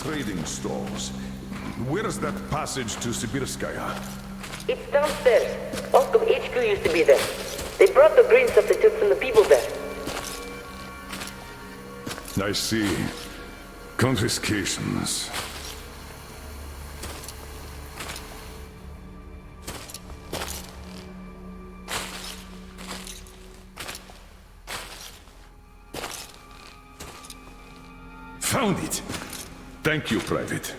trading stalls. Where's that passage to Sibirskaya? It's downstairs. Oscom HQ used to be there. They brought the green stuff they took from the people there. I see. Confiscations. Found it! Thank you, Private.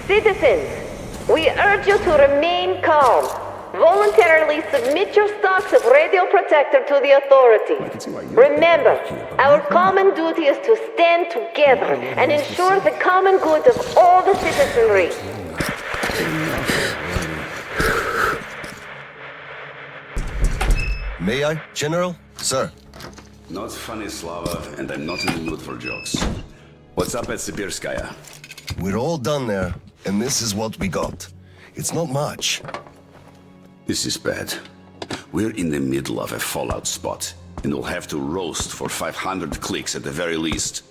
Citizens, we urge you to remain calm. Voluntarily submit your stocks of radio protector to the authorities. Remember, our common duty is to stand together and ensure the common good of all the citizenry. May I, General? Sir. Not funny, Slava, and I'm not in the mood for jokes. What's up at Sibirskaya? We're all done there, and this is what we got. It's not much. This is bad. We're in the middle of a fallout spot, and we'll have to roast for 500 clicks at the very least.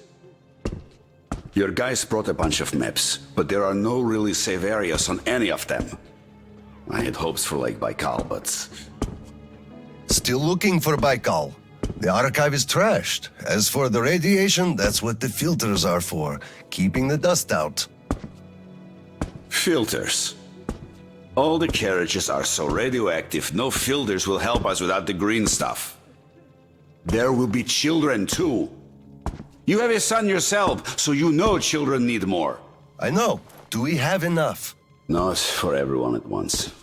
Your guys brought a bunch of maps, but there are no really safe areas on any of them. I had hopes for Lake Baikal, but... Still looking for Baikal. The archive is trashed. As for the radiation, that's what the filters are for, keeping the dust out. Filters. All the carriages are so radioactive, no filters will help us without the green stuff. There will be children too. You have a son yourself, so you know children need more. I know. Do we have enough? Not for everyone at once.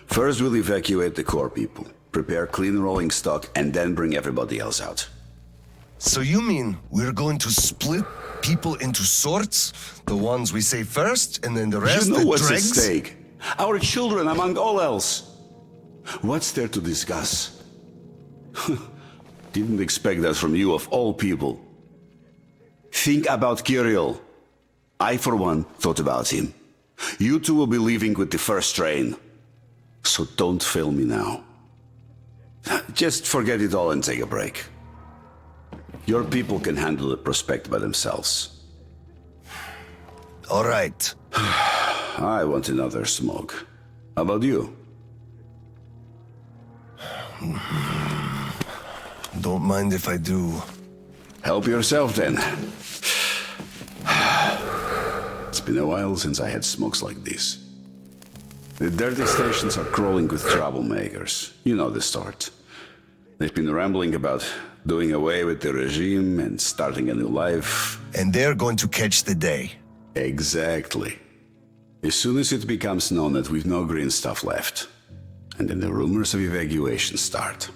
First we'll evacuate the core people, prepare clean rolling stock, and then bring everybody else out. So you mean we're going to split people into sorts? The ones we save first, and then the rest You know what's at dregs? stake. Our children among all else. What's there to discuss? Didn't expect that from you of all people. Think about Kirill. I, for one, thought about him. You two will be leaving with the first train. So don't fail me now. Just forget it all and take a break. Your people can handle the prospect by themselves. All right. I want another smoke. How about you? Don't mind if I do. Help yourself then. It's been a while since I had smokes like this. The dirty stations are crawling with troublemakers. You know the sort. They've been rambling about doing away with the regime and starting a new life. And they're going to catch the day. Exactly. As soon as it becomes known that we've no green stuff left, and then the rumors of evacuation start.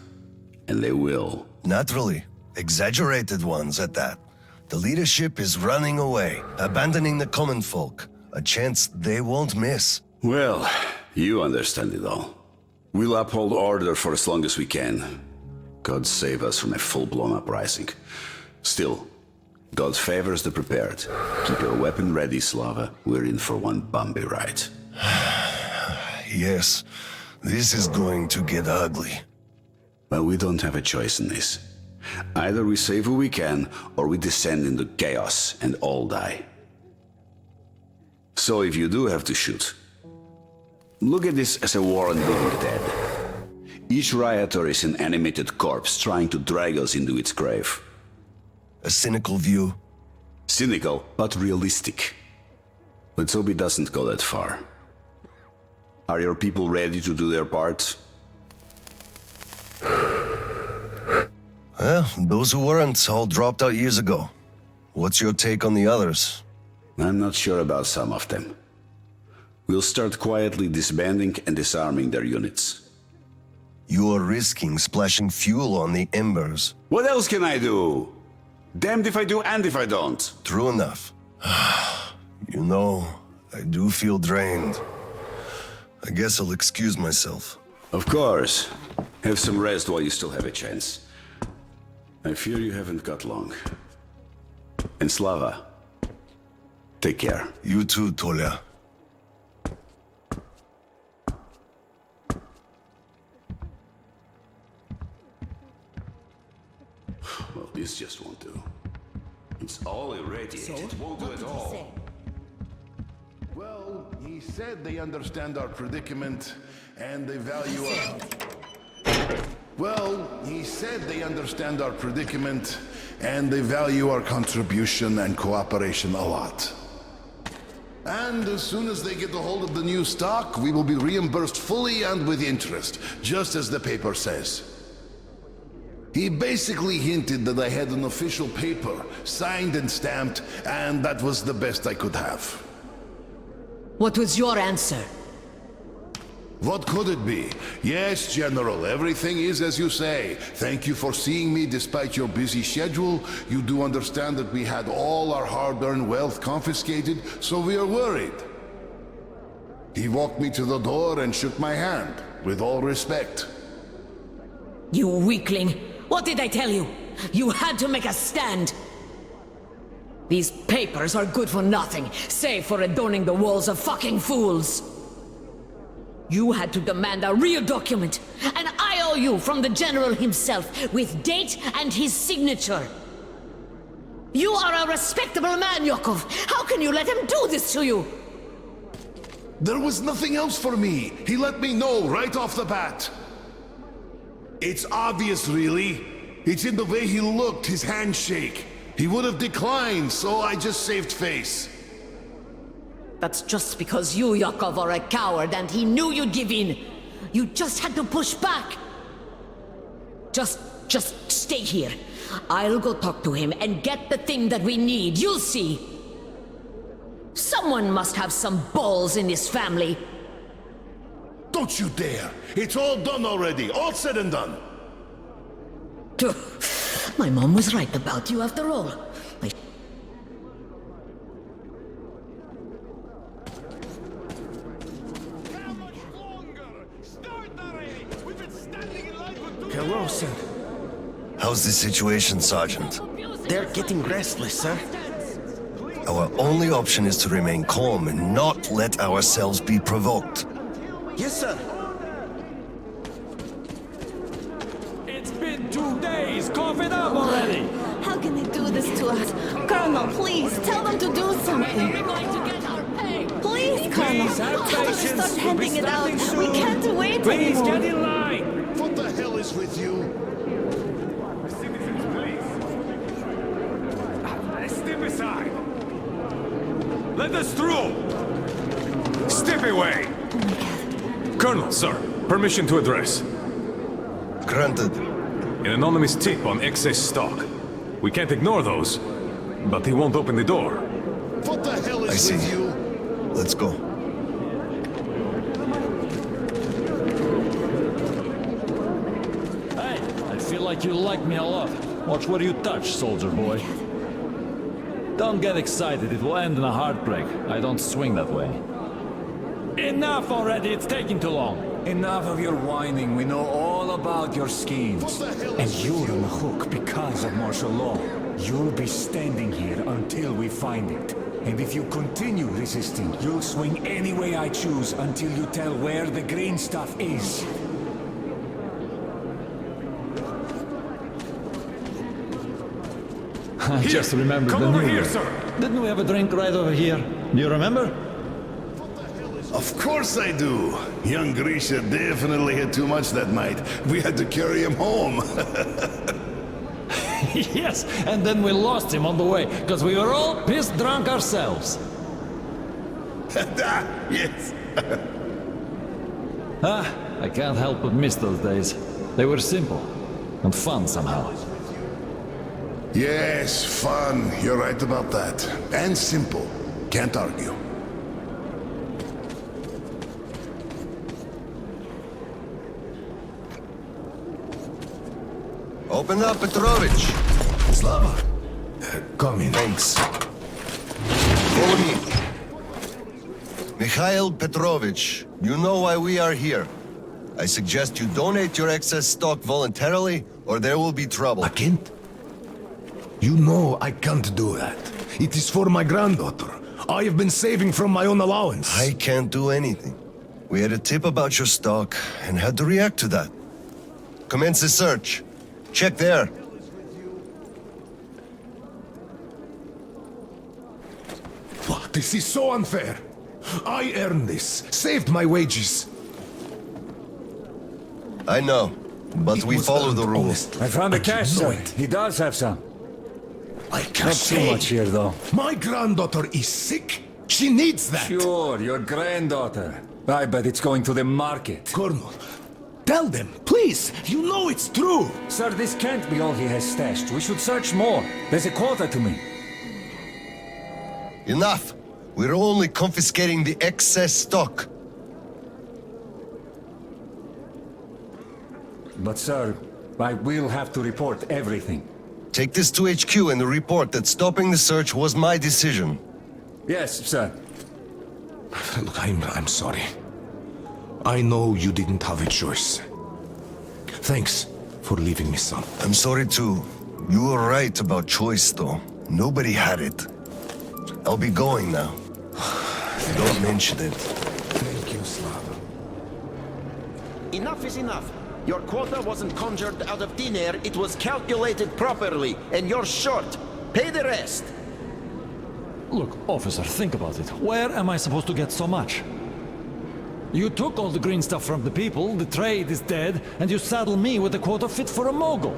And they will. Naturally. Exaggerated ones at that. The leadership is running away, abandoning the common folk. A chance they won't miss. Well, you understand it all. We'll uphold order for as long as we can. God save us from a full-blown uprising. Still, God favors the prepared. Keep your weapon ready, Slava. We're in for one bumpy ride. Yes, this is going to get ugly. But we don't have a choice in this. Either we save who we can, or we descend into chaos and all die. So if you do have to shoot, look at this as a war on the living dead. Each rioter is an animated corpse trying to drag us into its grave. A cynical view. Cynical, but realistic. But Toby doesn't go that far. Are your people ready to do their part? Well, those who weren't all dropped out years ago. What's your take on the others? I'm not sure about some of them. We'll start quietly disbanding and disarming their units. You are risking splashing fuel on the embers. What else can I do? Damned if I do and if I don't. True enough. You know, I do feel drained. I guess I'll excuse myself. Of course. Have some rest while you still have a chance. I fear you haven't got long. And Slava, take care. You too, Tolia. Well, this just won't do. It's all irradiated. It won't do at all. Well, he said they understand our predicament and they value our... Well, he said they understand our predicament and they value our contribution and cooperation a lot. And as soon as they get a hold of the new stock, we will be reimbursed fully and with interest, just as the paper says. He basically hinted that I had an official paper, signed and stamped, and that was the best I could have. What was your answer? What could it be? Yes, General, everything is as you say. Thank you for seeing me despite your busy schedule. You do understand that we had all our hard-earned wealth confiscated, so we are worried. He walked me to the door and shook my hand, with all respect. You weakling! What did I tell you? You had to make a stand! These papers are good for nothing, save for adorning the walls of fucking fools! You had to demand a real document, an IOU from the General himself, with date and his signature. You are a respectable man, Yakov. How can you let him do this to you? There was nothing else for me. He let me know right off the bat. It's obvious, really. It's in the way he looked, his handshake. He would have declined, so I just saved face. That's just because you, Yakov, are a coward and he knew you'd give in. You just had to push back. Just stay here. I'll go talk to him and get the thing that we need. You'll see. Someone must have some balls in this family. Don't you dare! It's all done already, all said and done. My mom was right about you after all. Hello, sir. How's the situation, Sergeant? They're getting restless, sir. Our only option is to remain calm and not let ourselves be provoked. Yes, sir. It's been 2 days. Cough it up already. How can they do this to us? Colonel, please, tell them to do something. We're going to get our pay. Please, Colonel, Please, have tell them to patience. start handing it out. We'll We be starting can't wait Please anymore. get in line. What the hell is with you? Citizens, please. Step aside. Let us through. Step away. Colonel, sir, permission to address. Granted. An anonymous tip on excess stock. We can't ignore those, but he won't open the door. What the hell I is see. with you? Let's go. Hey, I feel like you like me a lot. Watch where you touch, soldier boy. Don't get excited, it will end in a heartbreak. I don't swing that way. Enough already, it's taking too long. Enough of your whining. We know all about your schemes. And you're on the hook because of martial law. You'll be standing here until we find it. And if you continue resisting, you'll swing any way I choose until you tell where the green stuff is. I just remembered Come the over new here, year. sir. Didn't we have a drink right over here? Do you remember? Of course I do. Young Grisha definitely had too much that night. We had to carry him home. Yes, and then we lost him on the way, because we were all pissed drunk ourselves. Yes. I can't help but miss those days. They were simple and fun somehow. Yes, fun. You're right about that. And simple. Can't argue. Open up, Petrovich. Slava, come in. Thanks. Follow me. Mikhail Petrovich, you know why we are here. I suggest you donate your excess stock voluntarily, or there will be trouble. I can't. You know I can't do that. It is for my granddaughter. I have been saving from my own allowance. I can't do anything. We had a tip about your stock and had to react to that. Commence the search. Check there. This is so unfair. I earned this, saved my wages. I know, but we follow the rules. I found the cash, sir. He does have some. I can't Not too much here, though. My granddaughter is sick. She needs that. Sure, your granddaughter. I bet it's going to the market. Colonel, tell them, please. You know it's true. Sir, this can't be all he has stashed. We should search more. There's a quota to me. Enough! We're only confiscating the excess stock. But sir, I will have to report everything. Take this to HQ and report that stopping the search was my decision. Yes, sir. Look, I'm sorry. I know you didn't have a choice. Thanks for leaving me some. I'm sorry too. You were right about choice though. Nobody had it. I'll be going now. Don't mention it. Thank you, Slav. Enough is enough. Your quota wasn't conjured out of thin air, it was calculated properly, and you're short. Pay the rest. Look, officer, think about it. Where am I supposed to get so much? You took all the green stuff from the people, the trade is dead, and you saddle me with a quota fit for a mogul.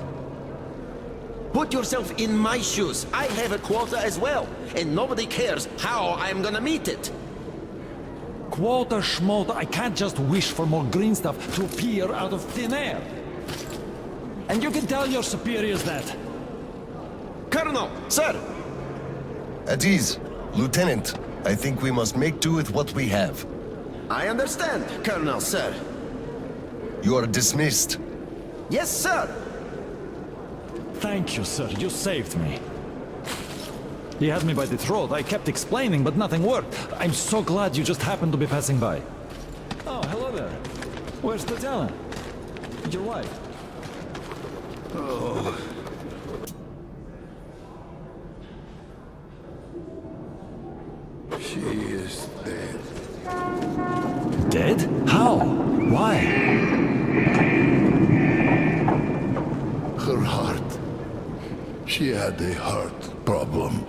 Put yourself in my shoes. I have a quota as well, and nobody cares how I'm gonna meet it. Quota schmota, I can't just wish for more green stuff to appear out of thin air. And you can tell your superiors that. Colonel, sir! At ease. Lieutenant, I think we must make do with what we have. I understand, Colonel, sir. You are dismissed. Yes, sir! Thank you, sir. You saved me. He had me by the throat. I kept explaining, but nothing worked. I'm so glad you just happened to be passing by. Oh, hello there. Where's Tatiana? Your wife? Oh. She is dead. Dead? How? Why? Her heart. She had a heart problem.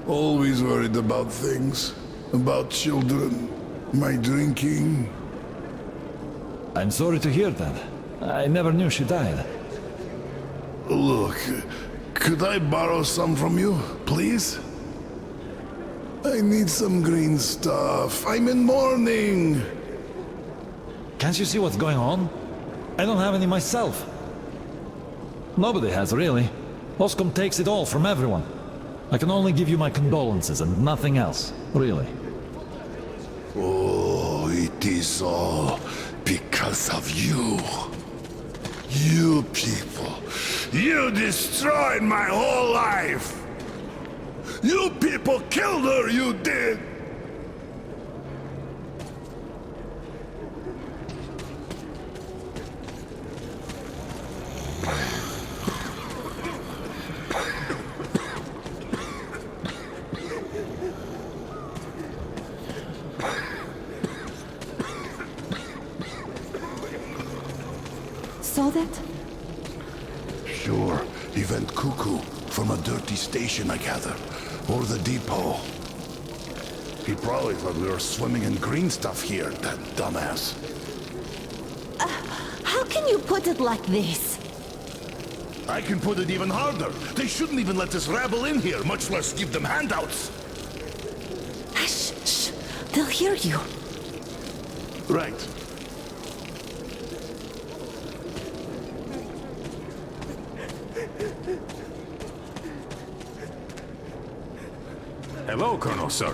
Always worried about things. About children. My drinking. I'm sorry to hear that. I never knew she died. Look, could I borrow some from you, please? I need some green stuff. I'm in mourning. Can't you see what's going on? I don't have any myself. Nobody has, really. Oscom takes it all from everyone. I can only give you my condolences and nothing else, really. Oh, it is all because of you. You people. You destroyed my whole life. You people killed her, you did. Saw that? Sure, he went cuckoo from a dirty station, I gather. Or the depot. He probably thought we were swimming in green stuff here, that dumbass. How can you put it like this? I can put it even harder. They shouldn't even let this rabble in here, much less give them handouts. Shh, shh. They'll hear you. Right. Hello, Colonel, sir.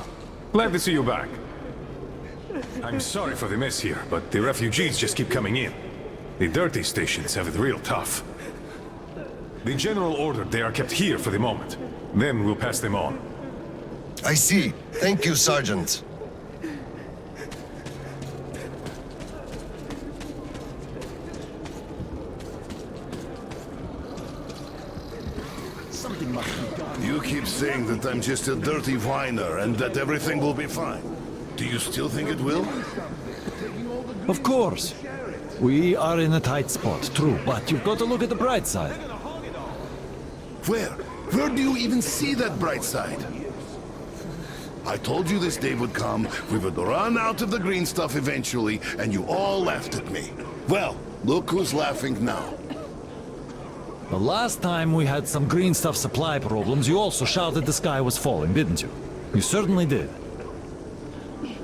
Glad to see you back. I'm sorry for the mess here, but the refugees just keep coming in. The dirty stations have it real tough. The General ordered they are kept here for the moment. Then we'll pass them on. I see. Thank you, Sergeant. Something must be done. You keep saying that I'm just a dirty whiner and that everything will be fine. Do you still think it will? Of course. We are in a tight spot, true, but you've got to look at the bright side. Where? Where do you even see that bright side? I told you this day would come. We would run out of the green stuff eventually, and you all laughed at me. Well, look who's laughing now. The last time we had some green stuff supply problems, you also shouted the sky was falling, didn't you? You certainly did.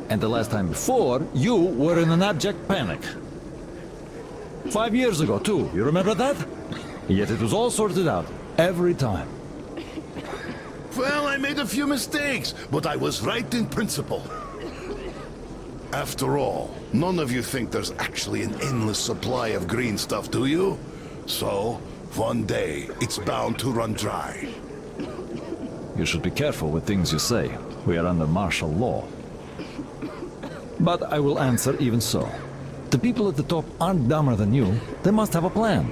And the last time before, you were in an abject panic. 5 years ago, too. You remember that? Yet it was all sorted out, every time. Well, I made a few mistakes, but I was right in principle. After all, none of you think there's actually an endless supply of green stuff, do you? So, one day, it's bound to run dry. You should be careful with things you say. We are under martial law. But I will answer even so. The people at the top aren't dumber than you. They must have a plan.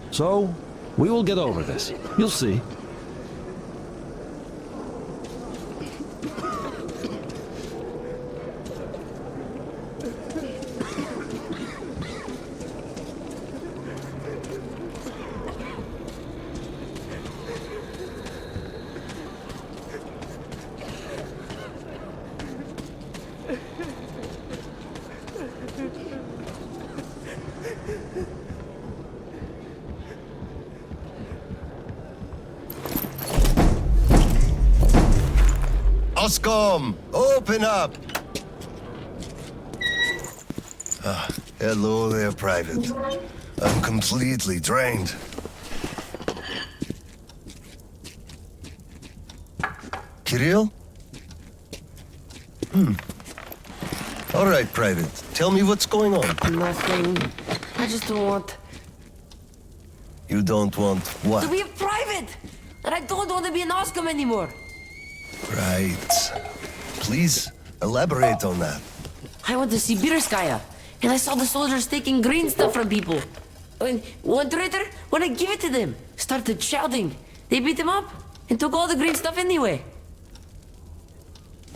So, we will get over this. You'll see. Oscom, open up! Hello there, Private. I'm completely drained. Kirill? All right, Private. Tell me what's going on. Nothing. I just don't want You don't want what? to be a private! And I don't want to be an Oscom anymore! Right. Please, elaborate on that. I went to Sibirskaya, and I saw the soldiers taking green stuff from people. And one traitor, when I give it to them, started shouting. They beat him up, and took all the green stuff anyway.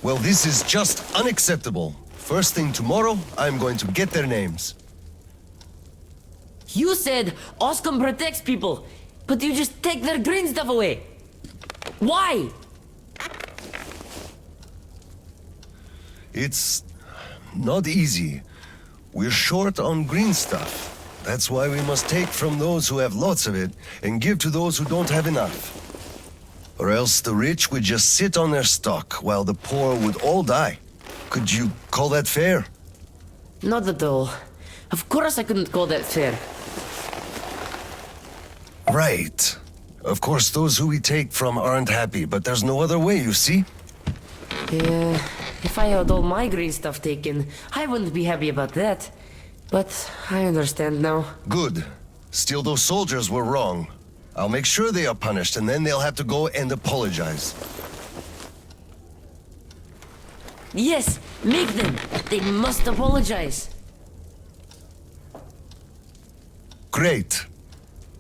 Well, this is just unacceptable. First thing tomorrow, I'm going to get their names. You said Oscom protects people, but you just take their green stuff away. Why? It's not easy. We're short on green stuff. That's why we must take from those who have lots of it and give to those who don't have enough. Or else the rich would just sit on their stock while the poor would all die. Could you call that fair? Not at all. Of course I couldn't call that fair. Right. Of course, those who we take from aren't happy, but there's no other way, you see? Yeah, if I had all my green stuff taken, I wouldn't be happy about that. But I understand now. Good. Still, those soldiers were wrong. I'll make sure they are punished, and then they'll have to go and apologize. Yes, make them. They must apologize. Great.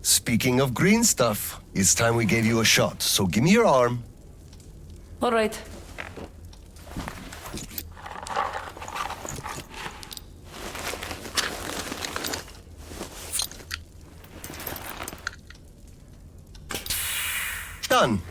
Speaking of green stuff, it's time we gave you a shot, so give me your arm. All right. Done.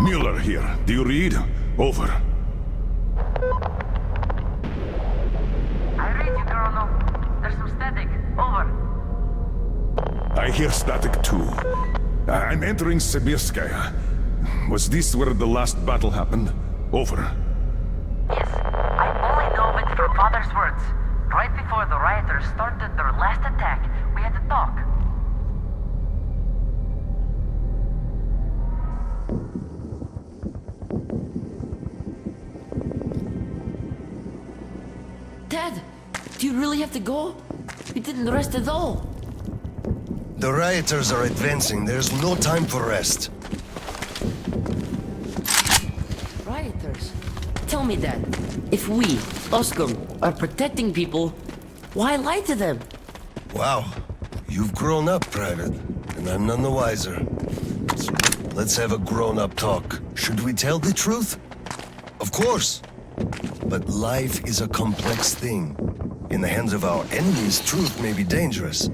Mueller here. Do you read? Over. I read you, Colonel. I hear static too. I'm entering Sibirskaya. Was this where the last battle happened? Over. Yes, I only know of it from Father's words. Right before the rioters started their last attack, we had to talk. Dad, do you really have to go? We didn't rest at all. The rioters are advancing. There's no time for rest. Rioters? Tell me, Dad. If we, Oskum, are protecting people, why lie to them? Wow. You've grown up, Private, and I'm none the wiser. So let's have a grown-up talk. Should we tell the truth? Of course. But life is a complex thing. In the hands of our enemies, truth may be dangerous.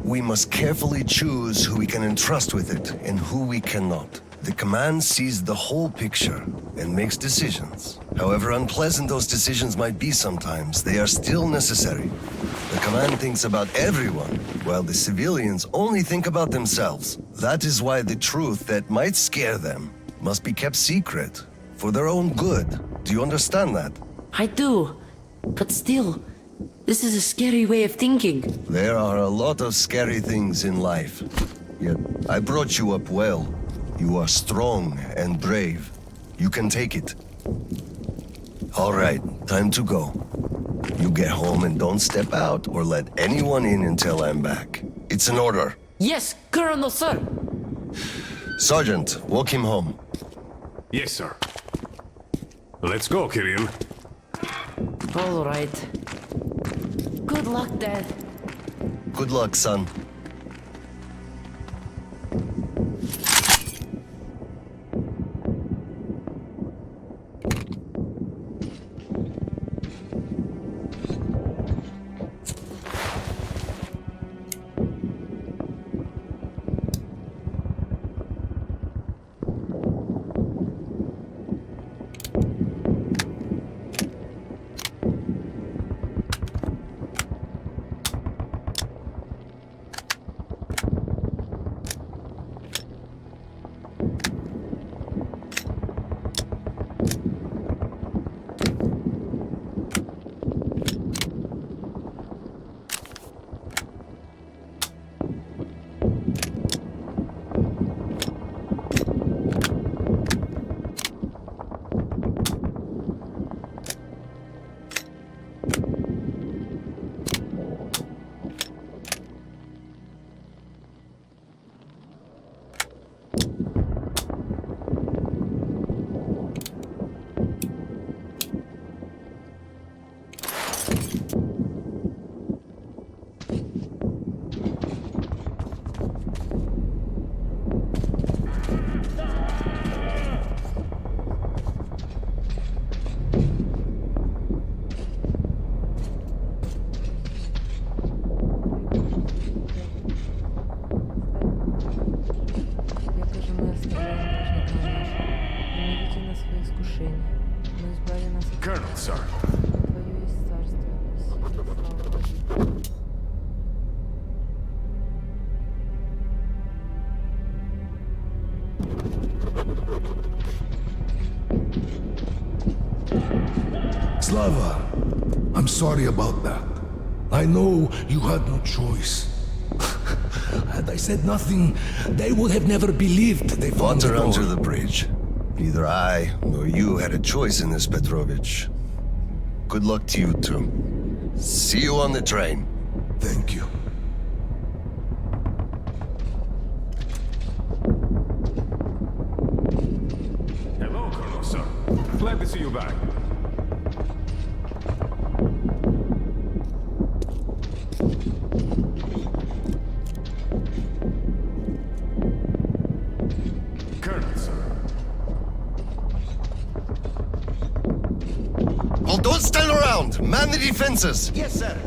We must carefully choose who we can entrust with it and who we cannot. The command sees the whole picture and makes decisions. However unpleasant those decisions might be sometimes, they are still necessary. The command thinks about everyone, while the civilians only think about themselves. That is why the truth that might scare them must be kept secret, for their own good. Do you understand that? I do. But still, this is a scary way of thinking. There are a lot of scary things in life. Yet, I brought you up well. You are strong and brave. You can take it. All right, time to go. You get home and don't step out or let anyone in until I'm back. It's an order. Yes, Colonel, sir. Sergeant, walk him home. Yes, sir. Let's go, Kirill. All right. Good luck, Dad. Good luck, son. Colonel, sir. Slava, I'm sorry about that. I know you had no choice. Had I said nothing, they would have never believed they found Water the door. under the bridge. Neither I nor you had a choice in this, Petrovich. Good luck to you two. See you on the train. Thank you. Hello, Colonel, sir. Glad to see you back. Colonel, sir. Well, don't stand around! Man the defenses! Yes, sir.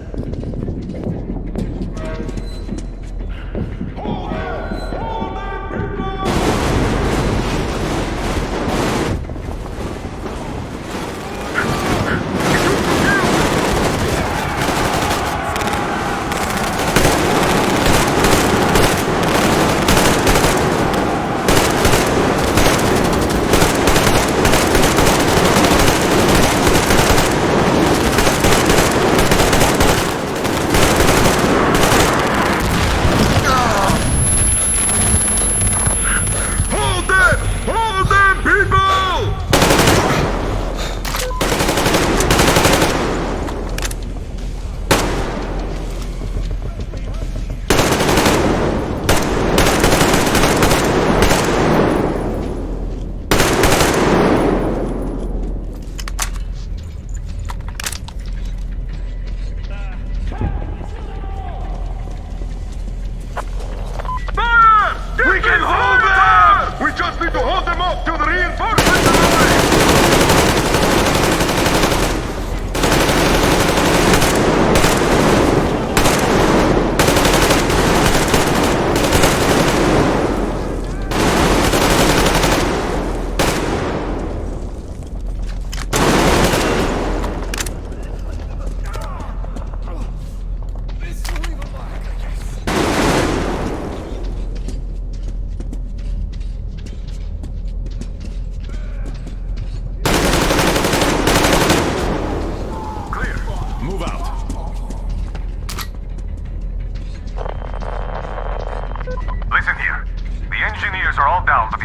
to hold them off till the reinforcements arrive!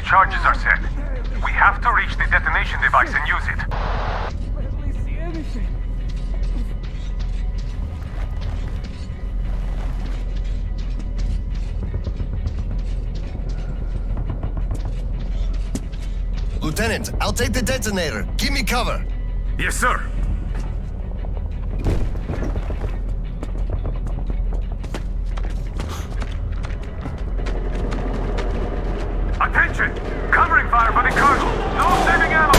Charges are set. We have to reach the detonation device and use it. Lieutenant, I'll take the detonator. Give me cover. Yes, sir. Attention! Covering fire for the cargo! No saving ammo!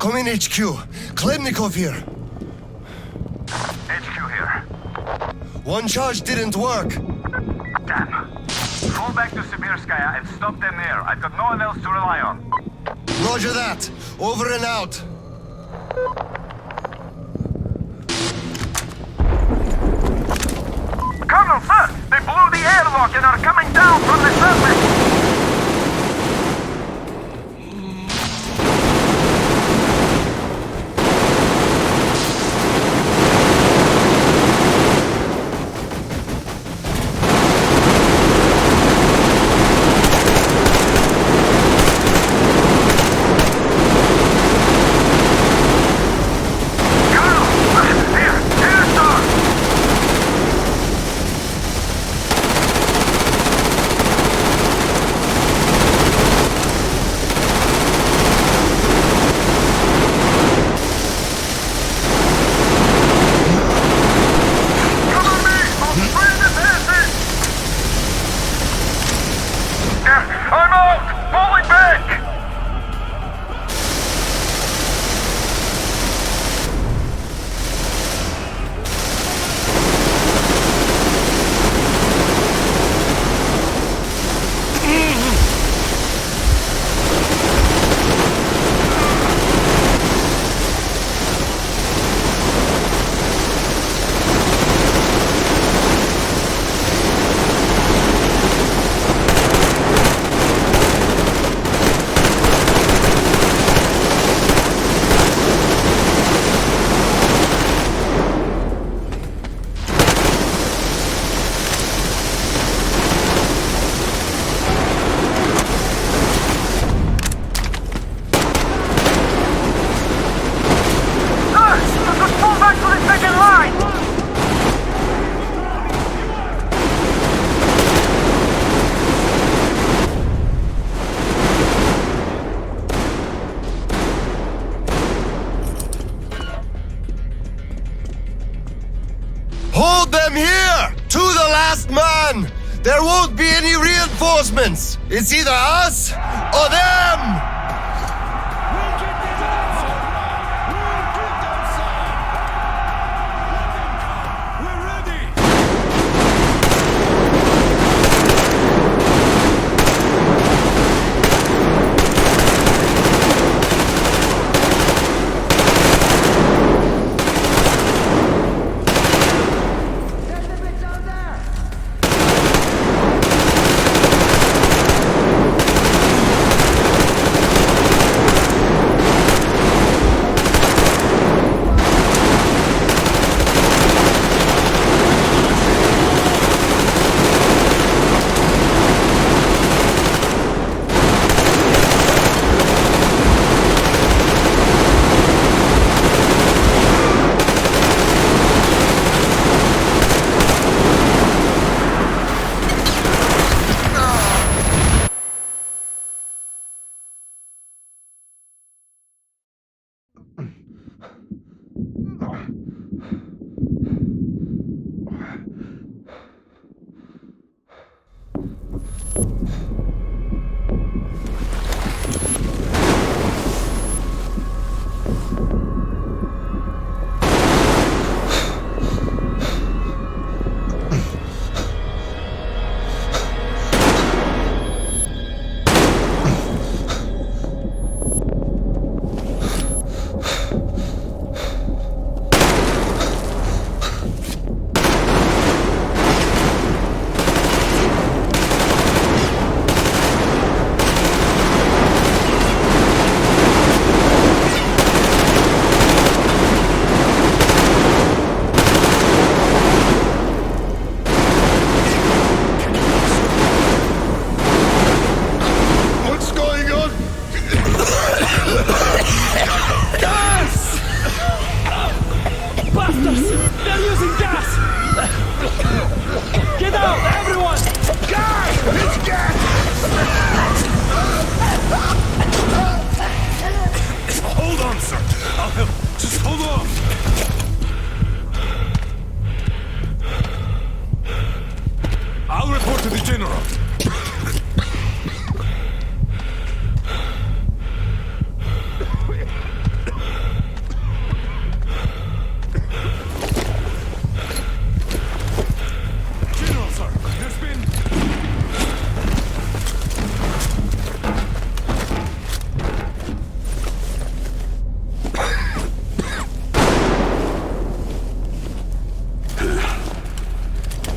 Come in, HQ. Khlebnikov here. HQ here. One charge didn't work. Damn. Fall back to Sibirskaya and stop them there. I've got no one else to rely on. Roger that. Over and out. Colonel, sir! They blew the airlock and are coming down from the surface! Hold them here! To the last man! There won't be any reinforcements! It's either us or them!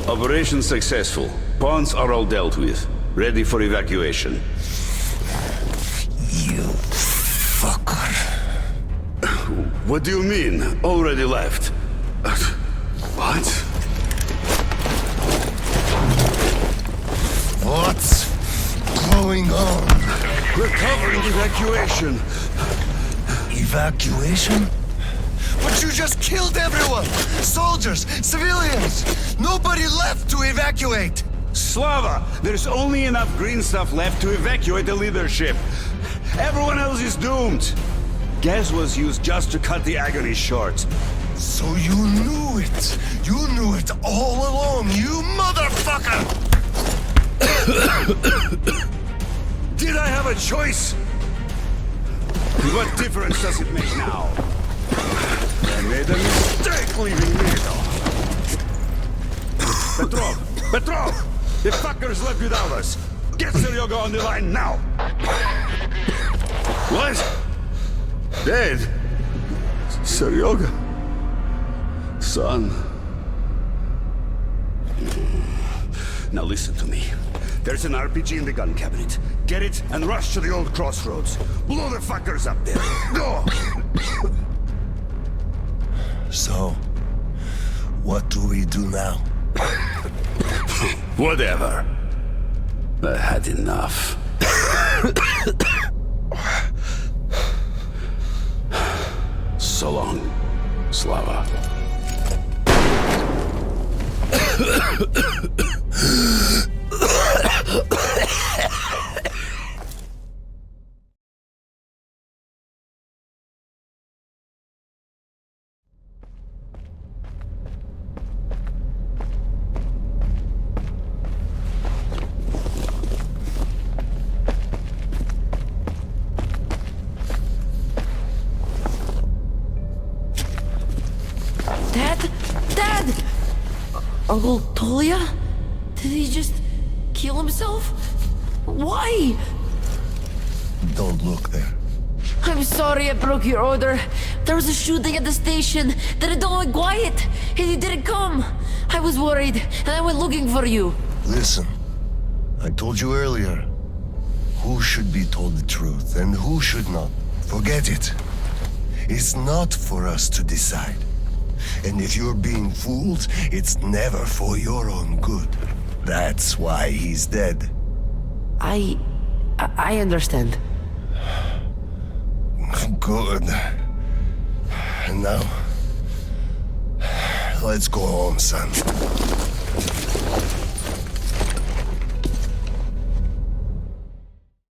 Operation successful. Pawns are all dealt with. Ready for evacuation. You fucker. What do you mean? Already left? What? What's going on? We're covering evacuation. Evacuation? But you just killed everyone! Soldiers, civilians! Nobody left to evacuate! Slava, there's only enough green stuff left to evacuate the leadership. Everyone else is doomed. Gas was used just to cut the agony short. So you knew it! You knew it all along, you motherfucker! Did I have a choice? What difference does it make now? I made a mistake leaving me. Petrov! The fuckers left without us! Get Seryoga on the line now! What? Dead? Seryoga? Son? Now listen to me. There's an RPG in the gun cabinet. Get it and rush to the old crossroads. Blow the fuckers up there. Go! So, what do we do now? Whatever. I had enough. So long, Slava. Uncle Tolia? Did he just kill himself? Why? Don't look there. I'm sorry I broke your order. There was a shooting at the station. Then it all went quiet, and you didn't come. I was worried, and I went looking for you. Listen, I told you earlier, who should be told the truth and who should not. Forget it. It's not for us to decide. And if you're being fooled, it's never for your own good. That's why he's dead. I understand. Good. And now, let's go home, son.